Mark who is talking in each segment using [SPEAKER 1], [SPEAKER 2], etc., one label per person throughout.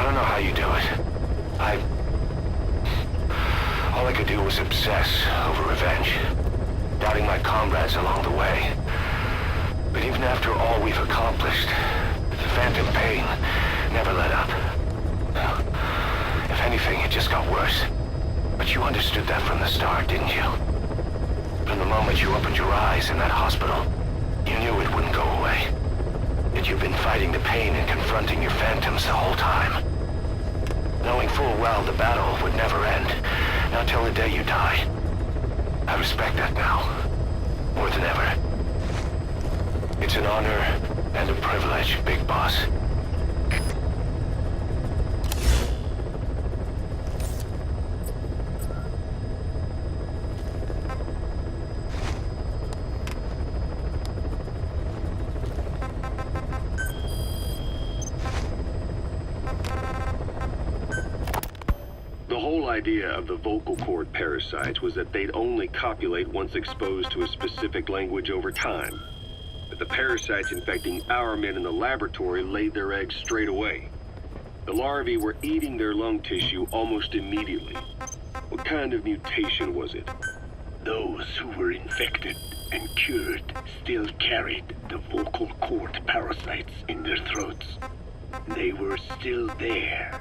[SPEAKER 1] don't know how you do it. All I could do was obsess over revenge, doubting my comrades along the way. But even after all we've accomplished, the phantom pain never let up. If anything, it just got worse. But you understood that from the start, didn't you? From the moment you opened your eyes in that hospital, you knew it wouldn't go away. That you've been fighting the pain and confronting your phantoms the whole time. Knowing full well the battle would never end, not till the day you die. I respect that now, more than ever. It's an honor and a privilege, Big Boss.
[SPEAKER 2] The whole idea of the vocal cord parasites was that they'd only copulate once exposed to a specific language over time. But the parasites infecting our men in the laboratory laid their eggs straight away. The larvae were eating their lung tissue almost immediately. What kind of mutation was it?
[SPEAKER 3] Those who were infected and cured still carried the vocal cord parasites in their throats. They were still there,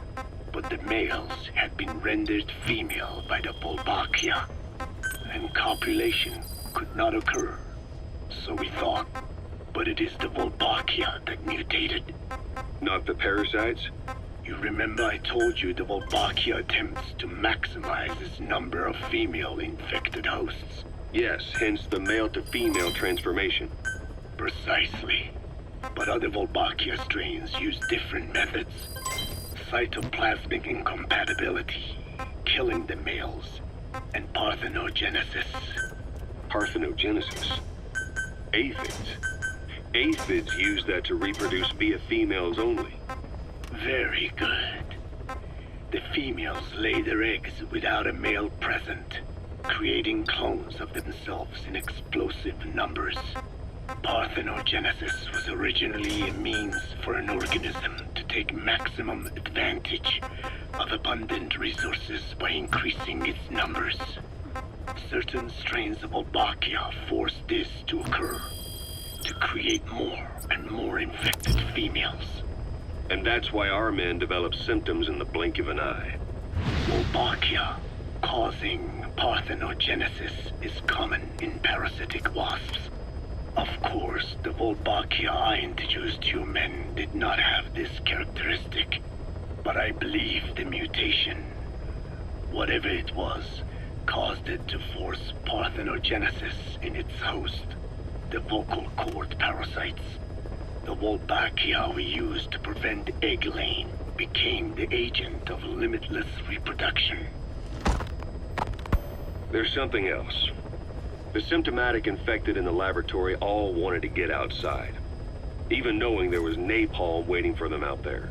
[SPEAKER 3] but the males had been rendered female by the Volbachia, and copulation could not occur. So we thought, but it is the Volbachia that mutated.
[SPEAKER 2] Not the parasites?
[SPEAKER 3] You remember I told you the Volbachia attempts to maximize its number of female infected hosts?
[SPEAKER 2] Yes, hence the male-to-female transformation.
[SPEAKER 3] Precisely. But other Volbachia strains use different methods. Cytoplasmic incompatibility, killing the males, and parthenogenesis.
[SPEAKER 2] Parthenogenesis? Aphids? Aphids use that to reproduce via females only.
[SPEAKER 3] Very good. The females lay their eggs without a male present, creating clones of themselves in explosive numbers. Parthenogenesis was originally a means for an organism to take maximum advantage of abundant resources by increasing its numbers. Certain strains of Volbachia force this to occur, to create more and more infected females.
[SPEAKER 2] And that's why our men develop symptoms in the blink of an eye.
[SPEAKER 3] Volbachia causing parthenogenesis is common in parasitic wasps. Of course, the Volbachia I introduced you men did not have this characteristic, but I believe the mutation, whatever it was, caused it to force parthenogenesis in its host, the vocal cord parasites. The Volbachia we used to prevent egg laying became the agent of limitless reproduction.
[SPEAKER 2] There's something else. The symptomatic infected in the laboratory all wanted to get outside, even knowing there was napalm waiting for them out there.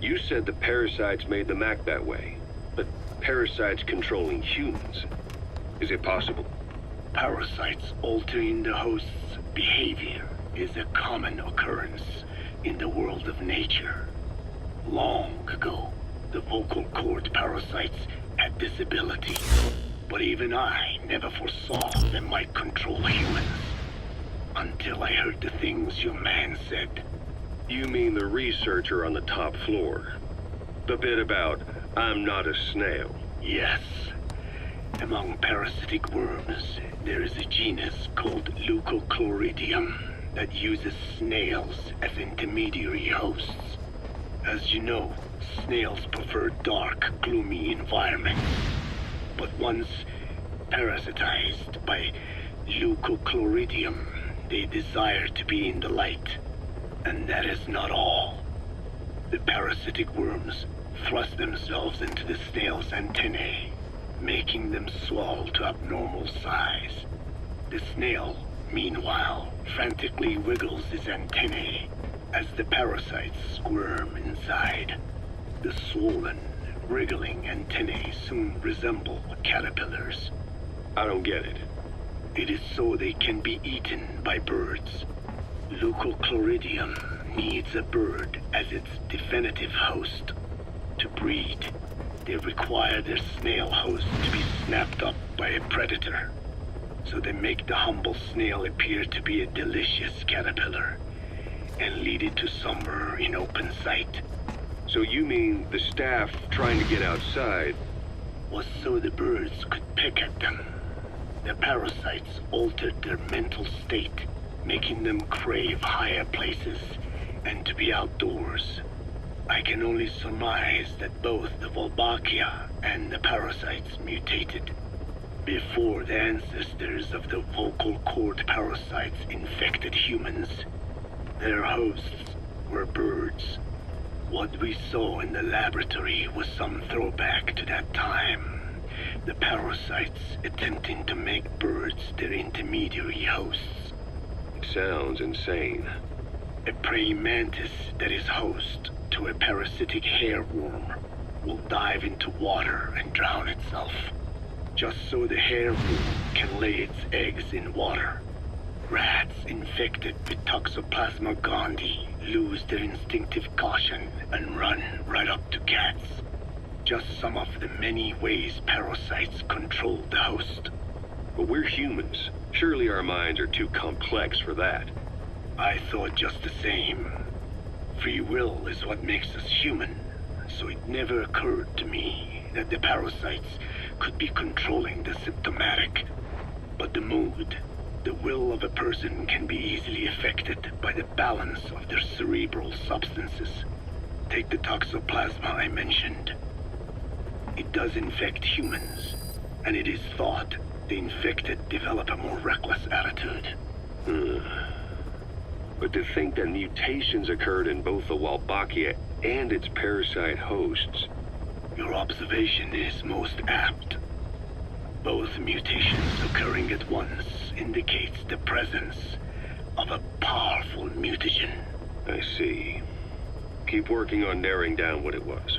[SPEAKER 2] You said the parasites made them act that way, but parasites controlling humans. Is it possible?
[SPEAKER 3] Parasites altering the host's behavior is a common occurrence in the world of nature. Long ago, the vocal cord parasites had this ability. But even I never foresaw they might control humans. Until I heard the things your man said.
[SPEAKER 2] You mean the researcher on the top floor? The bit about, I'm not a snail.
[SPEAKER 3] Yes. Among parasitic worms, there is a genus called Leucochloridium that uses snails as intermediary hosts. As you know, snails prefer dark, gloomy environments. But once parasitized by Leucochloridium, they desire to be in the light. And that is not all. The parasitic worms thrust themselves into the snail's antennae, making them swell to abnormal size. The snail, meanwhile, frantically wiggles his antennae as the parasites squirm inside. The swollen, wriggling antennae soon resemble caterpillars.
[SPEAKER 2] I don't get it.
[SPEAKER 3] It is so they can be eaten by birds. Leucochloridium needs a bird as its definitive host. breed, they require their snail host to be snapped up by a predator. So they make the humble snail appear to be a delicious caterpillar and lead it to somewhere in open sight.
[SPEAKER 2] So you mean the staff trying to get outside
[SPEAKER 3] Was so the birds could peck at them. The parasites altered their mental state, making them crave higher places and to be outdoors. I can only surmise that both the Volbachia and the parasites mutated before the ancestors of the vocal cord parasites infected humans. Their hosts were birds. What we saw in the laboratory was some throwback to that time. The parasites attempting to make birds their intermediary hosts.
[SPEAKER 2] It sounds insane.
[SPEAKER 3] A praying mantis that is host to a parasitic hairworm will dive into water and drown itself, just so the hairworm can lay its eggs in water. Rats infected with Toxoplasma gondii lose their instinctive caution and run right up to cats. Just some of the many ways parasites control the host.
[SPEAKER 2] But we're humans. Surely our minds are too complex for that.
[SPEAKER 3] I thought just the same. Free will is what makes us human, so it never occurred to me that the parasites could be controlling the symptomatic. But the mood, the will of a person can be easily affected by the balance of their cerebral substances. Take the Toxoplasma I mentioned. It does infect humans, and it is thought the infected develop a more reckless attitude.
[SPEAKER 2] But to think that mutations occurred in both the Wolbachia and its parasite hosts.
[SPEAKER 3] Your observation is most apt. Both mutations occurring at once indicates the presence of a powerful mutagen.
[SPEAKER 2] I see. Keep working on narrowing down what it was.